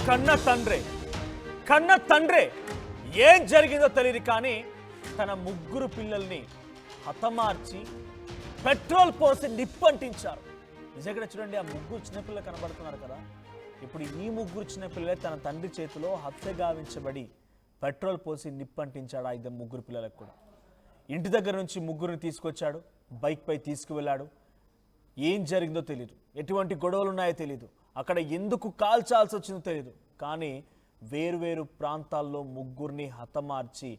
కన్న తండ్రే ఏం జరిగిందో తెలియదు కానీ తన ముగ్గురు పిల్లల్ని హతమార్చి పెట్రోల్ పోసి నిప్పంటించారు. నిజంగా చూడండి, ఆ ముగ్గురు చిన్నపిల్లలు కనబడుతున్నారు కదా. ఇప్పుడు ఈ ముగ్గురు చిన్నపిల్లలే తన తండ్రి చేతిలో హత్య గావించబడి పెట్రోల్ పోసి నిప్పంటించాడు. ఆ ఇద్దరు ముగ్గురు పిల్లలకు కూడా ఇంటి దగ్గర నుంచి ముగ్గురిని తీసుకొచ్చాడు, బైక్ పై తీసుకువెళ్ళాడు. ఏం జరిగిందో తెలియదు, ఎటువంటి గొడవలు ఉన్నాయో తెలియదు, అక్కడ ఎందుకు కాల్చాల్సి వచ్చిందో తెలియదు. కానీ వేరువేరు ప్రాంతాల్లో ముగ్గురిని హతమార్చి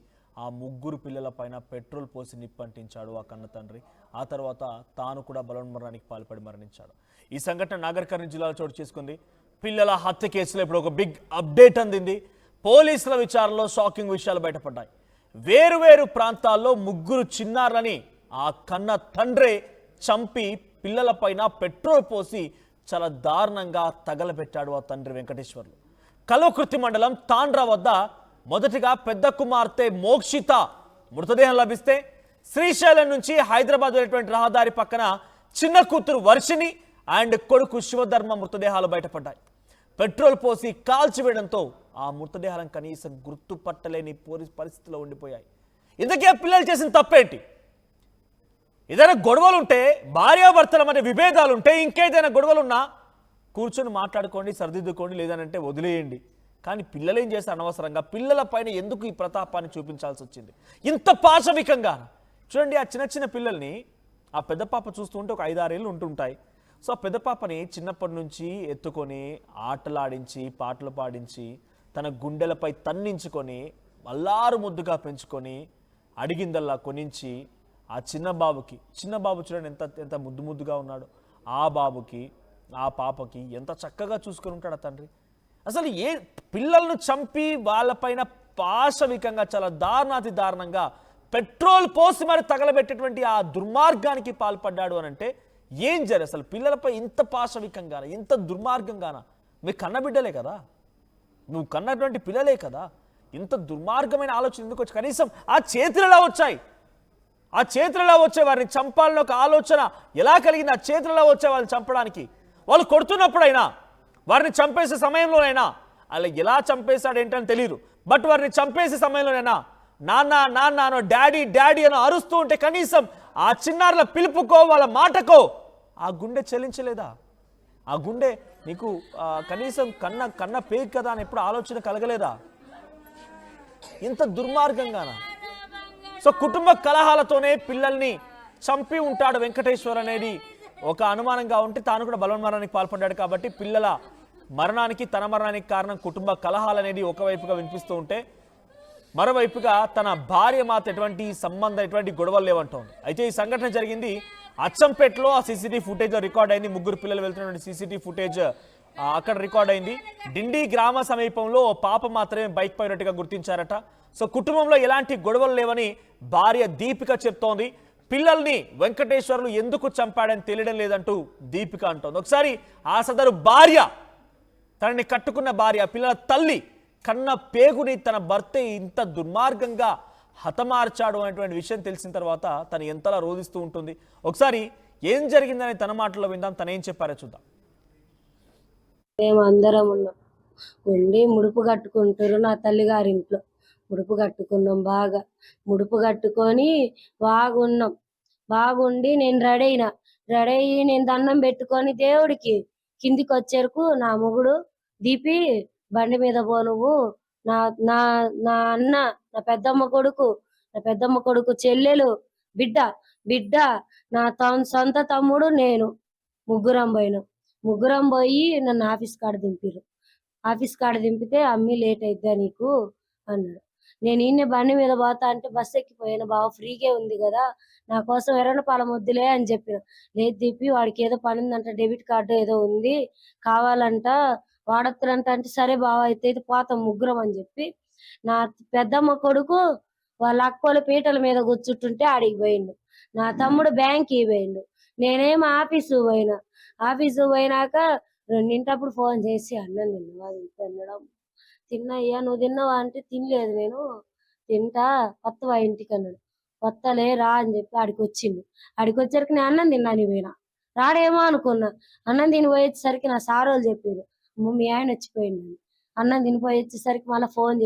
ఆ ముగ్గురు పిల్లల పైన పెట్రోల్ పోసి నిప్పంటించాడు ఆ కన్న తండ్రి. ఆ తర్వాత తాను కూడా బలవన్మరణానికి పాల్పడి మరణించాడు. ఈ సంఘటన నాగర్ కర్నూలు జిల్లాలో చోటు చేసుకుంది. పిల్లల హత్య కేసులో ఇప్పుడు ఒక బిగ్ అప్డేట్ అందింది. పోలీసుల విచారణలో షాకింగ్ విషయాలు బయటపడ్డాయి. వేరువేరు ప్రాంతాల్లో ముగ్గురు చిన్నారులని ఆ కన్న తండ్రే చంపి పిల్లల పైన పెట్రోల్ పోసి చాలా దారుణంగా తగలబెట్టాడు ఆ తండ్రి వెంకటేశ్వర్లు. కల్వకుర్తి మండలం తాండ్రా వద్ద మొదటిగా పెద్ద కుమార్తె మోక్షిత మృతదేహం లభిస్తే శ్రీశైలం నుంచి హైదరాబాద్ వెళ్ళేటువంటి రహదారి పక్కన చిన్న కూతురు వర్షిని అండ్ కొడుకు శివధర్మ మృతదేహాలు బయటపడ్డాయి. పెట్రోల్ పోసి కాల్చివేయడంతో ఆ మృతదేహాలను కనీసం గుర్తుపట్టలేని పరిస్థితిలో ఉండిపోయాయి. ఇందుకే పిల్లలు చేసిన తప్పేంటి? ఏదైనా గొడవలుంటే, భార్యాభర్తల మధ్య విభేదాలుంటే, ఇంకేదైనా గొడవలున్నా కూర్చొని మాట్లాడుకోండి, సరిదిద్దుకోండి, లేదనంటే వదిలేయండి. కానీ పిల్లలు ఏం చేస్తారు అనవసరంగా? పిల్లల పైన ఎందుకు ఈ ప్రతాపాన్ని చూపించాల్సి వచ్చింది ఇంత పాశవికంగా? చూడండి, ఆ చిన్న చిన్న పిల్లల్ని ఆ పెద్ద పాప చూస్తూ ఉంటే ఒక 5-6 ఏళ్ళు ఉంటుంటాయి. సో ఆ పెద్ద పాపని చిన్నప్పటి నుంచి ఎత్తుకొని ఆటలాడించి పాటలు పాడించి తన గుండెలపై తన్నించుకొని అల్లారు ముద్దుగా పెంచుకొని అడిగిందల్లా కొనించి ఆ చిన్న బాబు చూడండి ఎంత ముద్దుగా ఉన్నాడు. ఆ బాబుకి ఆ పాపకి ఎంత చక్కగా చూసుకొని ఉంటాడు ఆ తండ్రి. అసలు ఏ పిల్లలను చంపి వాళ్ళపైన పాశవికంగా చాలా దారుణాతి దారుణంగా పెట్రోల్ పోసి మరి తగలబెట్టేటువంటి ఆ దుర్మార్గానికి పాల్పడ్డాడు అని అంటే ఏం జరిగి అసలు పిల్లలపై ఇంత పాశవికంగానా, ఇంత దుర్మార్గంగానా? మీ కన్నబిడ్డలే కదా, నువ్వు కన్నటువంటి పిల్లలే కదా, ఇంత దుర్మార్గమైన ఆలోచన ఎందుకు వచ్చి? కనీసం ఆ చేతులలో వచ్చాయి, ఆ చేతులలో వచ్చే వారిని చంపాలని ఒక ఆలోచన ఎలా కలిగింది? ఆ చేతులలో వచ్చే వాళ్ళని చంపడానికి వాళ్ళు కొడుతున్నప్పుడైనా, వారిని చంపేసే సమయంలోనైనా, అలా ఎలా చంపేశాడు ఏంటని తెలియదు, బట్ వారిని చంపేసే సమయంలోనైనా నాన్న నాన్న అనో డాడీ డాడీ అనో అరుస్తూ ఉంటే కనీసం ఆ చిన్నారుల పిలుపుకో వాళ్ళ మాటకో ఆ గుండె చెల్లించలేదా? ఆ గుండె నీకు కనీసం కన్న పేరు కదా అని ఎప్పుడు ఆలోచన కలగలేదా? ఇంత దుర్మార్గంగానా? సో కుటుంబ కలహాలతోనే పిల్లల్ని చంపి ఉంటాడు వెంకటేశ్వర్ అనేది ఒక అనుమానంగా ఉంటే తాను కూడా బలవన్మరణానికి పాల్పడ్డాడు. కాబట్టి పిల్లల మరణానికి తన మరణానికి కారణం కుటుంబ కలహాలు అనేది ఒకవైపుగా వినిపిస్తూ ఉంటే, మరోవైపుగా తన భార్య మాత ఎటువంటి సంబంధం ఎటువంటి గొడవలు లేవంటోంది. అయితే ఈ సంఘటన జరిగింది అచ్చంపేటలో. ఆ సీసీటీవీ ఫుటేజ్లో రికార్డ్ అయింది. ముగ్గురు పిల్లలు వెళ్తున్నటువంటి సీసీటీవీ ఫుటేజ్ అక్కడ రికార్డ్ అయింది. డిండి గ్రామ సమీపంలో పాప మాత్రమే బైక్ పైనట్టుగా గుర్తించారట. సో కుటుంబంలో ఎలాంటి గొడవలు లేవని భార్య దీపిక చెప్తోంది. పిల్లల్ని వెంకటేశ్వర్లు ఎందుకు చంపాడని తెలియడం లేదంటూ దీపిక అంటోంది. ఒకసారి ఆ సదరు భార్య, తనని కట్టుకున్న భార్య, పిల్లల తల్లి కన్న పేగుని తన భర్త ఇంత దుర్మార్గంగా హతమార్చాడు అనేటువంటి విషయం తెలిసిన తర్వాత తను ఎంతలా రోధిస్తూ ఉంటుంది. ఒకసారి ఏం జరిగిందని తన మాటల్లో విందాం, తను ఏం చెప్పారో చూద్దాం. మేము అందరం ఉన్నాం, ఉండి ముడుపు కట్టుకుంటారు. నా తల్లిగారి ఇంట్లో ముడుపు కట్టుకున్నాం. బాగా ముడుపు కట్టుకొని బాగున్నాం. బాగుండి నేను రెడీ అయ్యి నేను దండం పెట్టుకొని దేవుడికి కిందికి వచ్చేరకు నా మొగుడు దీపి బండి మీద పో నువ్వు, నా నా నా అన్న, నా పెద్దమ్మ కొడుకు చెల్లెలు బిడ్డ నా సొంత తమ్ముడు నేను ముగ్గురం పోయి నన్ను ఆఫీస్ కాడ దింపితే అమ్మి లేట్ అయిద్దా నీకు అన్నాడు. నేను ఈయన బండి మీద పోతా అంటే బస్సు ఎక్కిపోయాను. బాగా ఫ్రీగా ఉంది కదా, నా కోసం ఎర్రనపాలెం వద్దులే అని చెప్పిన. లేదు దీపి వాడికి ఏదో పని ఉందంట, డెబిట్ కార్డు ఏదో ఉంది కావాలంట, వాడొత్తారంట అంటే సరే బావ అయితే పోతాం ముగ్గురం అని చెప్పి నా పెద్దమ్మ కొడుకు వాళ్ళ అక్కోల పీటల మీద కూర్చుంటుంటే ఆడికి పోయిండు. నా తమ్ముడు బ్యాంక్కి పోయిండు. నేనేమో ఆఫీసు పోయినాక 2 ఫోన్ చేసి అన్నం తిన్నావా తిన్నయ్యా, నువ్వు తిన్నావా అంటే తినలేదు నేను తింటా కొత్తవా ఇంటికి అన్నాడు. కొత్తలే రా అని చెప్పి ఆడికి వచ్చరికి నేను అన్నం తిన్నాను పోయినా. రాడేమో అనుకున్నా. అన్నం తిని పోయేసరికి నా సారోలు చెప్పారు మీ ఆయన వచ్చిపోయిందని. అన్నం తినిపోయి వచ్చేసరికి మళ్ళీ ఫోన్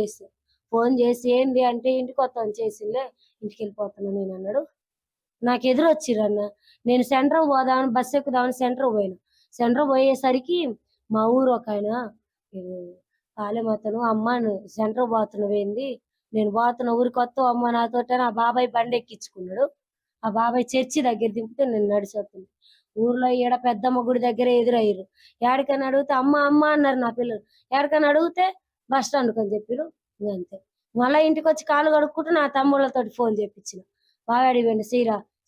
చేసి ఏంది అంటే ఇంటికి వస్తాను చేసిందే, ఇంటికి వెళ్ళిపోతాను నేను అన్నాడు. నాకు ఎదురు వచ్చిరన్న. నేను సెంటర్ పోదామని బస్సు ఎక్కుదామని సెంటర్ పోయినా. సెంటర్ పోయేసరికి మా ఊరు ఒక ఆయన పాలెమతను, అమ్మ సెంటర్ పోతున్నావేంది, నేను పోతున్న ఊరికి వస్తావు అమ్మ నాతోట ఆ బాబాయ్ బండి ఎక్కించుకున్నాడు. ఆ బాబాయ్ చర్చి దగ్గర దింపితే నేను నడిచి వస్తుంది. ఊర్లో ఈడ పెద్దమ్మ గుడి దగ్గర ఎదురయ్యారు. ఎక్కడికైనా అడిగితే అమ్మ అమ్మ అన్నారు నా పిల్లలు. ఎక్కడికైనా అడిగితే బస్ స్టాండ్కి అని చెప్పారు. అంతే. మళ్ళీ ఇంటికి వచ్చి కాలు కడుక్కుంటూ నా తమ్ముళ్ళతో ఫోన్ చేపించిన. బాగా అడిగండి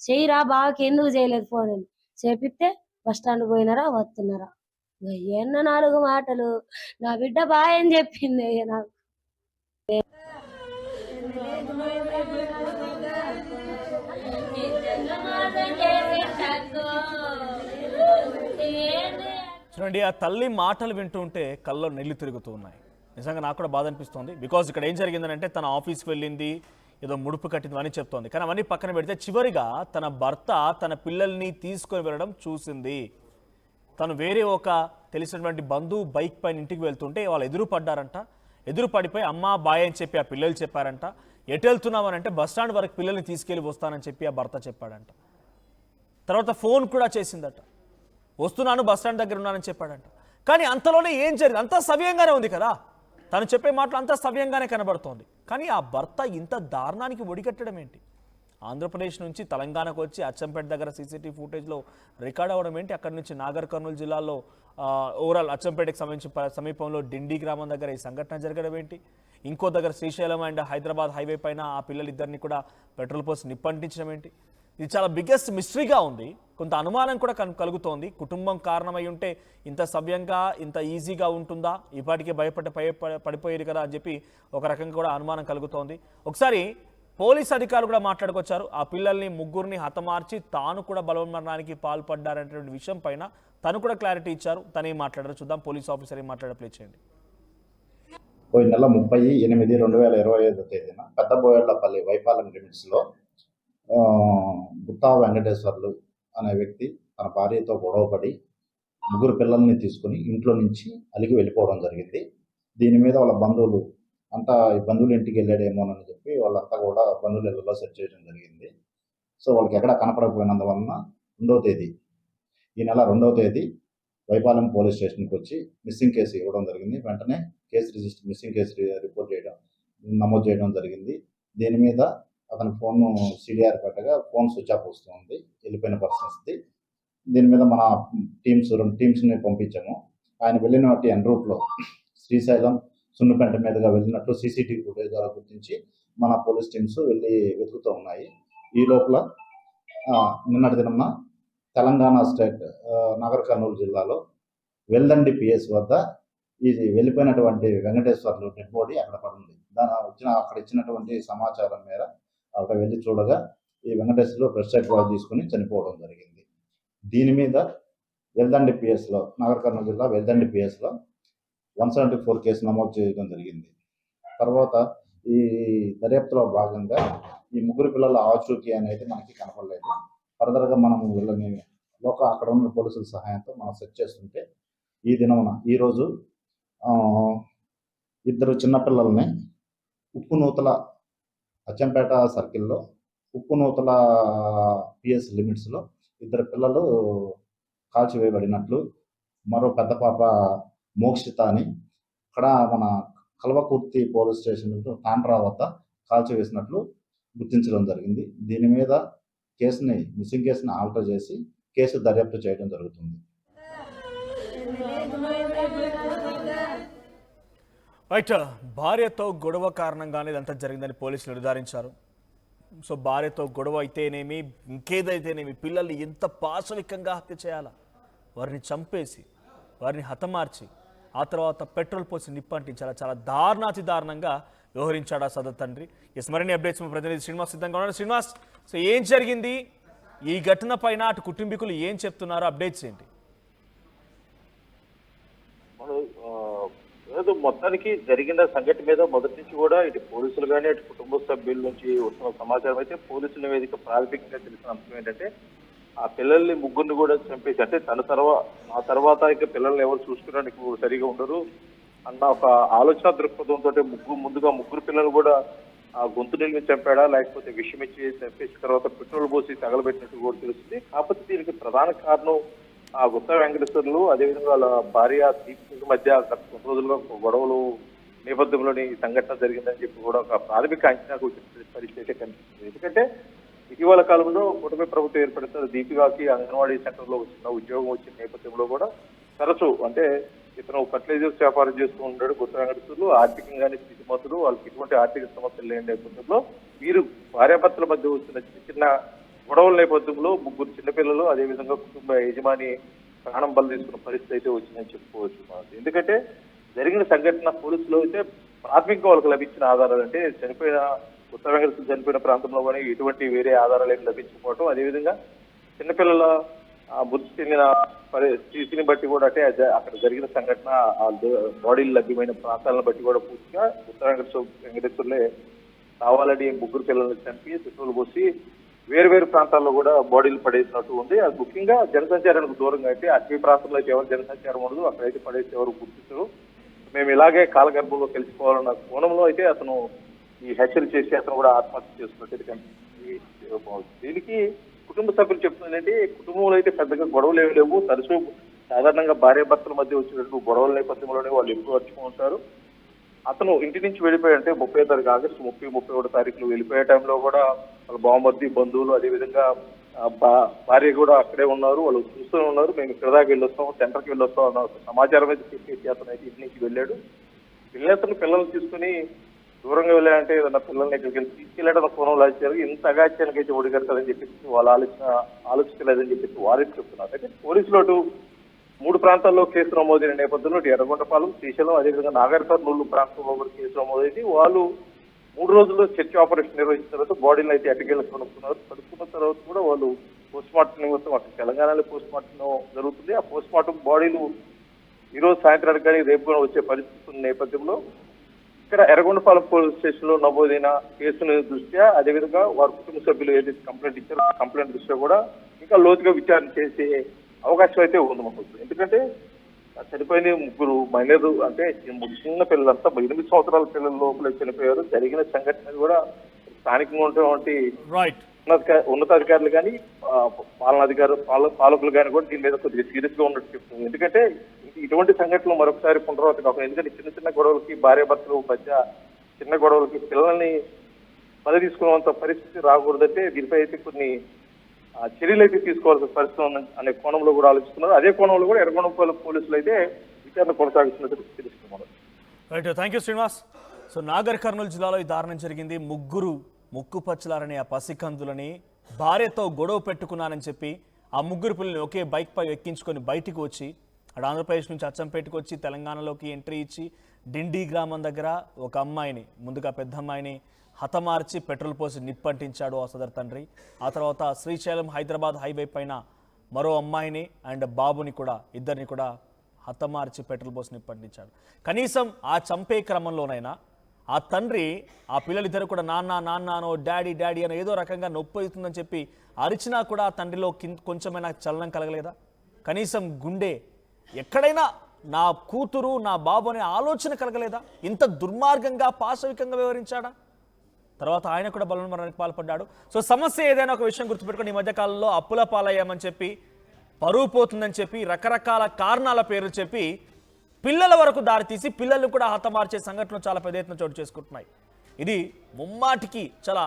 చెయ్యిరా బావకి ఎందుకు చేయలేదు ఫోన్ అని చేపిస్తే బస్ స్టాండ్ పోయినారా వస్తున్నారా. ఎన్న 4 మాటలు నా బిడ్డ బాగా అని చెప్పింది అయ్య నాకు. చూడండి, ఆ తల్లి మాటలు వింటుంటే కళ్ళలో నీళ్లు తిరుగుతూ ఉన్నాయి. నిజంగా నాకు కూడా బాధ అనిపిస్తుంది. బికాజ్ ఇక్కడ ఏం జరిగిందంటే తన ఆఫీస్కి వెళ్ళింది, ఏదో ముడుపు కట్టింది అని చెప్తోంది. కానీ అవన్నీ పక్కన పెడితే చివరిగా తన భర్త తన పిల్లల్ని తీసుకొని వెళ్ళడం చూసింది. తను వేరే ఒక తెలిసినటువంటి బంధువు బైక్ పైన ఇంటికి వెళ్తుంటే వాళ్ళు ఎదురు పడ్డారంట. ఎదురు పడిపోయి అమ్మ బాయ్ అని చెప్పి ఆ పిల్లలు చెప్పారంట. ఎటు వెళ్తున్నామని అంటే బస్ స్టాండ్ వరకు పిల్లల్ని తీసుకెళ్ళి వస్తానని చెప్పి ఆ భర్త చెప్పాడంట. తర్వాత ఫోన్ కూడా చేసిందట, వస్తున్నాను బస్ స్టాండ్ దగ్గర ఉన్నానని చెప్పాడంట. కానీ అంతలోనే ఏం జరిగింది? అంతా సవ్యంగానే ఉంది కదా, తను చెప్పే మాటలు అంతా సవ్యంగానే కనబడుతోంది. కానీ ఆ భర్త ఇంత దారుణానికి ఒడిగట్టడం ఏంటి? ఆంధ్రప్రదేశ్ నుంచి తెలంగాణకు వచ్చి అచ్చంపేట దగ్గర సీసీటీవీ ఫుటేజ్లో రికార్డ్ అవ్వడం ఏంటి? అక్కడి నుంచి నాగర్ కర్నూలు జిల్లాలో ఓవరాల్ అచ్చంపేటకి సంబంధించి సమీపంలో డిండి గ్రామం దగ్గర ఈ సంఘటన జరగడం ఏంటి? ఇంకో దగ్గర శ్రీశైలం అండ్ హైదరాబాద్ హైవే పైన ఆ పిల్లలిద్దరిని కూడా పెట్రోల్ పోసి నిప్పంటించడం ఏంటి? ఇది చాలా బిగ్గెస్ట్ మిస్టరీగా ఉంది. కొంత అనుమానం కూడా కలుగుతోంది. కుటుంబం కారణమై ఉంటే ఇంత సవ్యంగా ఇంత ఈజీగా ఉంటుందా? ఇప్పటికే పడిపోయేది కదా అని చెప్పి ఒక రకంగా కూడా అనుమానం కలుగుతోంది. ఒకసారి పోలీస్ అధికారులు కూడా మాట్లాడుకొచ్చారు. ఆ పిల్లల్ని ముగ్గురిని హతమార్చి తాను కూడా బలవన్మరణానికి పాల్పడ్డారనేటువంటి విషయం పైన తను కూడా క్లారిటీ ఇచ్చారు. తను ఏం మాట్లాడారు చూద్దాం. పోలీస్ ఆఫీసర్ ఏం మాట్లాడారు ప్లే చేయండి. పోయిన నెల 30/8/2025 తేదీన పెద్ద బోయళ్లపల్లి వైపాలెం లిమిట్స్లో గుత్తా వెంకటేశ్వర్లు అనే వ్యక్తి తన భార్యతో గొడవపడి ముగ్గురు పిల్లల్ని తీసుకుని ఇంట్లో నుంచి అలిగి వెళ్ళిపోవడం జరిగింది. దీని మీద వాళ్ళ బంధువులు అంతా బంధువుల ఇంటికి వెళ్ళాడేమోనని చెప్పి వాళ్ళంతా కూడా బంధువుల ఇళ్లలో సెర్చ్ చేయడం జరిగింది. సో వాళ్ళకి ఎక్కడ కనపడకపోయినందువలన ఈ నెల 2వ తేదీ వైపాలెం పోలీస్ స్టేషన్కి వచ్చి మిస్సింగ్ కేసు ఇవ్వడం జరిగింది. వెంటనే మిస్సింగ్ కేసు నమోదు చేయడం జరిగింది. దీని మీద అతని ఫోన్ సిడిఆర్ పెట్టగా ఫోన్ స్విచ్ ఆఫ్ వస్తుంది, వెళ్ళిపోయిన పర్సన్స్ది. దీని మీద మన 2 టీమ్స్ని పంపించాము. ఆయన వెళ్ళినట్టు ఎన్ రూట్లో శ్రీశైలం సున్నుపెంట మీదుగా వెళ్ళినట్లు సీసీటీవీ ఫుటేజ్ ద్వారా గుర్తించి మన పోలీస్ టీమ్స్ వెళ్ళి వెతుకుతూ ఉన్నాయి. ఈ లోపల నిన్నటి దినమున తెలంగాణ స్టేట్ నాగర్ కర్నూలు జిల్లాలో వెల్దండి పిఎస్ వద్ద ఇది వెళ్ళిపోయినటువంటి వెంకటేశ్వర్లు డెడ్ బాడీ అక్కడ పడింది. అక్కడ ఇచ్చినటువంటి సమాచారం మేర అక్కడ వెళ్ళి చూడగా ఈ వెంకటేశ్వర్లు ఫ్రెష్ ఎయిడ్ బాడీ తీసుకుని చనిపోవడం జరిగింది. దీని మీద వెల్దండి పిఎస్లో నాగర్ కర్నూలు జిల్లా వెల్దండి పిఎస్లో 174 కేసు నమోదు చేయడం జరిగింది. తర్వాత ఈ దర్యాప్తులో భాగంగా ఈ ముగ్గురు పిల్లల ఆచూకీ అనేది మనకి కనపడలేదు. ఫర్దర్గా మనం వీళ్ళని అక్కడ ఉన్న పోలీసుల సహాయంతో మనం సెర్చ్ చేస్తుంటే ఈరోజు 2 చిన్నపిల్లల్ని ఉప్పునూతల అచ్చంపేట సర్కిల్లో ఉప్పునూతల పిఎస్ లిమిట్స్లో 2 పిల్లలు కాల్చివేయబడినట్లు, మరో పెద్ద పాప మోక్షిత అని అక్కడ మన కల్వకుర్తి పోలీస్ స్టేషన్ తాండ్రా వద్ద కాల్చివేసినట్లు గుర్తించడం జరిగింది. దీని మీద మిస్సింగ్ కేసుని ఆల్టర్ చేసి కేసు దర్యాప్తు చేయడం జరుగుతుంది. రైట్, భార్యతో గొడవ కారణంగానే ఇదంతా జరిగిందని పోలీసులు నిర్ధారించారు. సో భార్యతో గొడవ అయితేనేమి ఇంకేదైతేనేమి పిల్లల్ని ఎంత పాశవికంగా హత్య చేయాలా? వారిని చంపేసి వారిని హతమార్చి ఆ తర్వాత పెట్రోల్ పోసి నిప్పంటించాలా? చాలా దారుణాతి దారుణంగా వ్యవహరించాడు ఆ సదరు తండ్రి. మరిన్ని అప్డేట్స్ మా ప్రతినిధి శ్రీనివాస్ సిద్ధంగా ఉన్నారు. శ్రీనివాస్, సో ఏం జరిగింది? ఈ ఘటన పైన అటు కుటుంబీకులు ఏం చెప్తున్నారు? అప్డేట్స్ ఏంటి? మొత్తానికి జరిగిన సంఘటన మీద మొదటి నుంచి కూడా ఇటు పోలీసులు కానీ అటు కుటుంబ సభ్యుల నుంచి వస్తున్న సమాచారం అయితే పోలీసుల నివేదిక ప్రాథమికంగా తెలిసిన అంశం ఏంటంటే ఆ పిల్లల్ని ముగ్గురిని కూడా చంపేసి, అంటే ఆ తర్వాత ఇక పిల్లల్ని ఎవరు చూసుకోవడానికి సరిగా ఉండరు, అన్న ఒక ఆలోచన దృక్పథంతో ముందుగా ముగ్గురు పిల్లలు కూడా ఆ గొంతు నిలిమి చంపాడా లేకపోతే విషయం ఇచ్చి చంపేసిన తర్వాత పెట్రోల్ పోసి తగలబెట్టినట్టు కూడా తెలుస్తుంది. కాకపోతే దీనికి ప్రధాన కారణం ఆ గుత్తా వెంకటేశ్వర్లు అదేవిధంగా వాళ్ళ భార్య దీపిక మధ్య గత కొన్ని రోజులుగా గొడవలు నేపథ్యంలోని ఈ సంఘటన జరిగిందని చెప్పి కూడా ఒక ప్రాథమిక అంచనాకు వచ్చిన పరిస్థితి అయితే కనిపిస్తుంది. ఎందుకంటే ఇటీవల కాలంలో కూటమి ప్రభుత్వం ఏర్పడుతున్న దీపికాకి అంగన్వాడీ సెంటర్ లో వచ్చిన ఉద్యోగం వచ్చిన నేపథ్యంలో కూడా తరచూ అంటే ఇతను ఫర్టిలైజర్స్ వ్యాపారం చేస్తూ ఉంటాడు గుత్తా వెంకటేశ్వర్లు. ఆర్థికంగానే స్థితిమంతులు, వాళ్ళకి ఎటువంటి ఆర్థిక సమస్యలు లేని నేపథ్యంలో వీరు భార్యాభర్తల మధ్య వచ్చిన చిన్న చిన్న గొడవల నేపథ్యంలో ముగ్గురు చిన్నపిల్లలు అదేవిధంగా కుటుంబ యజమాని ప్రాణం బలి తీసుకున్న పరిస్థితి అయితే వచ్చిందని చెప్పుకోవచ్చు. ఎందుకంటే జరిగిన సంఘటన పోలీసులు అయితే ప్రాథమికంగా వాళ్ళకి లభించిన ఆధారాలు అంటే చనిపోయిన గుత్తా వెంకటేశ్వర చనిపోయిన ప్రాంతంలో కానీ ఎటువంటి వేరే ఆధారాలు ఏమి లభించకపోవడం, అదేవిధంగా చిన్నపిల్లల మృతి చెందిన స్థితిని బట్టి కూడా అంటే అక్కడ జరిగిన సంఘటన బాడీలు లభ్యమైన ప్రాంతాలను బట్టి కూడా పూర్తిగా గుత్తా వెంకటేశ్వర్లే కావాలని ముగ్గురు పిల్లల్ని చంపి పెట్రోల్ పోసి వేరు వేరు ప్రాంతాల్లో కూడా బాడీలు పడేసినట్టు ఉంది. అది ముఖ్యంగా జనసంచారానికి దూరంగా అయితే అటవీ ప్రాంతంలో అయితే ఎవరు జనసంచారం ఉండదు, అక్కడైతే పడేసి ఎవరు గుర్తించరు. మేము ఇలాగే కాలగర్భంలో కలిసిపోవాలన్న కోణంలో అయితే అతను ఈ హత్యలు చేసి అతను కూడా ఆత్మహత్య చేసుకున్నట్టు కనిపిస్తుంది. దీనికి కుటుంబ సభ్యులు చెప్తుందంటే కుటుంబంలో అయితే పెద్దగా గొడవలు ఏమి లేవు. తరచూ సాధారణంగా భార్యాభర్తల మధ్య వచ్చినట్టు గొడవల నేపథ్యంలోనే వాళ్ళు ఎప్పుడు వచ్చుకుంటారు. అతను ఇంటి నుంచి వెళ్ళిపోయి అంటే 30 తారీఖు ఆగస్టు 31 తారీఖులు వెళ్ళిపోయే టైంలో కూడా వాళ్ళ బావమర్ది బంధువులు అదేవిధంగా భార్య కూడా అక్కడే ఉన్నారు. వాళ్ళు చూస్తూనే ఉన్నారు. మేము ఇక్కడ దాకా వెళ్ళొస్తాం, సెంటర్కి వెళ్ళొస్తాం అన్న సమాచారం అయితే చెప్పేసి అతను అయితే ఇంటి నుంచి వెళ్ళాడు. వెళ్ళేతను పిల్లల్ని తీసుకుని దూరంగా వెళ్ళాలంటే ఏదన్నా పిల్లల్ని ఇక్కడికి వెళ్ళి తీసుకెళ్ళడం కోణంలో వచ్చారు. ఇంత అగాత్యానికి అయితే ఒడిగడతారని చెప్పేసి వాళ్ళ ఆలోచించలేదని చెప్పేసి వారికి చెప్తున్నారు. అయితే పోలీసులు అటు 3 ప్రాంతాల్లో కేసు నమోదైన నేపథ్యంలో ఎర్రగొండపాలెం, శ్రీశైలం అదేవిధంగా నాగర్కర్నూలు ప్రాంతంలో కూడా కేసు నమోదైంది. వాళ్ళు 3 రోజుల్లో సెర్చ్ ఆపరేషన్ నిర్వహించిన తర్వాత బాడీని అయితే అటుకెళ్ళి కనుక్కున్నారు. కనుక్కున్న తర్వాత కూడా వాళ్ళు పోస్ట్ మార్టం నిమిత్తం అక్కడ తెలంగాణలో పోస్ట్ మార్టం జరుగుతుంది. ఆ పోస్ట్ మార్టం బాడీలు ఈరోజు సాయంత్రానికి కానీ రేపు కూడా వచ్చే పరిస్థితి ఉన్న నేపథ్యంలో ఇక్కడ ఎర్రగొండపాలెం పోలీస్ స్టేషన్ లో నమోదైన కేసుల దృష్ట్యా అదేవిధంగా వారి కుటుంబ సభ్యులు ఏదైతే కంప్లైంట్ ఇచ్చారో ఆ కంప్లైంట్ దృష్ట్యా కూడా ఇంకా లోతుగా విచారణ చేసే అవకాశం అయితే ఉంది మాకు. ఎందుకంటే చనిపోయిన ముగ్గురు మైనర్ అంటే చిన్న పిల్లలంతా 8 సంవత్సరాల పిల్లల లోపల చనిపోయారు. జరిగిన సంఘటన కూడా స్థానికంగా ఉన్నటువంటి ఉన్నతాధికారులు కానీ పాలకులు కానీ కూడా దీని మీద కొద్దిగా సీరియస్ గా ఉన్నట్టు చెప్తుంది. ఎందుకంటే ఇటువంటి సంఘటనలు మరొకసారి పునరావృతం కాకుండా ఎందుకంటే చిన్న చిన్న గొడవలకి భార్యాభర్తల మధ్య చిన్న గొడవలకి పిల్లల్ని బలి తీసుకున్నంత పరిస్థితి రాకూడదంటే దీనిపై అయితే కొన్ని చర్యలు అయితే తీసుకోవాల్సిన పరిస్థితి ఉందని అనే కోణంలో కూడా ఆలోచిస్తున్నారు. అదే కోణంలో కూడా ఎర్రగొండపాలెం పోలీసులు అయితే విచారణ కొనసాగిస్తున్నట్టు తెలుస్తున్నారు. Right, thank you Srinivas. So Nagar Kurnool జిల్లాలో ఈ దారుణం జరిగింది. ముగ్గురు ముక్కుపచ్చలారని ఆ పసికందులని భార్యతో గొడవ పెట్టుకున్నానని చెప్పి ఆ ముగ్గురు పిల్లల్ని ఒకే బైక్ పై ఎక్కించుకొని బయటికి వచ్చి అటు ఆంధ్రప్రదేశ్ నుంచి అచ్చంపేటకు వచ్చి తెలంగాణలోకి ఎంట్రీ ఇచ్చి డిండి గ్రామం దగ్గర ఒక అమ్మాయిని ముందుగా పెద్ద అమ్మాయిని హతమార్చి పెట్రోల్ పోసి నిప్పంటించాడు ఆ సదర్ తండ్రి. ఆ తర్వాత శ్రీశైలం హైదరాబాద్ హైవే పైన మరో అమ్మాయిని అండ్ బాబుని కూడా ఇద్దరిని కూడా హతమార్చి పెట్రోల్ పోసి నిప్పంటించాడు. కనీసం ఆ చంపే క్రమంలోనైనా ఆ తండ్రి ఆ పిల్లలిద్దరు కూడా నాన్న నాన్న అనో డాడీ డాడీ అని ఏదో రకంగా నొప్పి అవుతుందని చెప్పి అరిచినా కూడా ఆ తండ్రిలో కొంచెమైనా చలనం కలగలేదా? కనీసం గుండె ఎక్కడైనా నా కూతురు నా బాబు అనే ఆలోచన కలగలేదా? ఇంత దుర్మార్గంగా పాశవికంగా వ్యవహరించాడా? తర్వాత ఆయన కూడా బలవన్మరణానికి పాల్పడ్డాడు. సో సమస్య ఏదైనా ఒక విషయం గుర్తుపెట్టుకుని ఈ మధ్యకాలంలో అప్పుల పాలయ్యామని చెప్పి పరువు పోతుందని చెప్పి రకరకాల కారణాల పేర్లు చెప్పి పిల్లల వరకు దారితీసి పిల్లలు కూడా హతమార్చే సంఘటనలు చాలా పెద్ద ఎత్తున చోటు చేసుకుంటున్నాయి. ఇది ముమ్మాటికి చాలా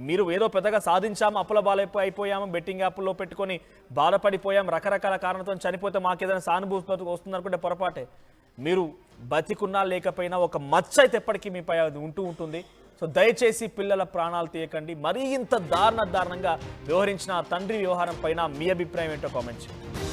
మీరు ఏదో పెద్దగా సాధించాము, అప్పుల అయిపోయాము, బెట్టింగ్ యాప్లో పెట్టుకొని బాధపడిపోయాం, రకరకాల కారణాలతో చనిపోతే మాకేదైనా సానుభూతి వస్తుందనుకుంటే పొరపాటే. మీరు బతికున్నా లేకపోయినా ఒక మచ్చ అయితే ఎప్పటికీ మీపై అది ఉంటూ ఉంటుంది. సో దయచేసి పిల్లల ప్రాణాలు తీయకండి. మరీ ఇంత దారుణంగా వ్యవహరించిన తండ్రి వ్యవహారం పైన మీ అభిప్రాయం ఏంటో కామెంట్ చేయండి.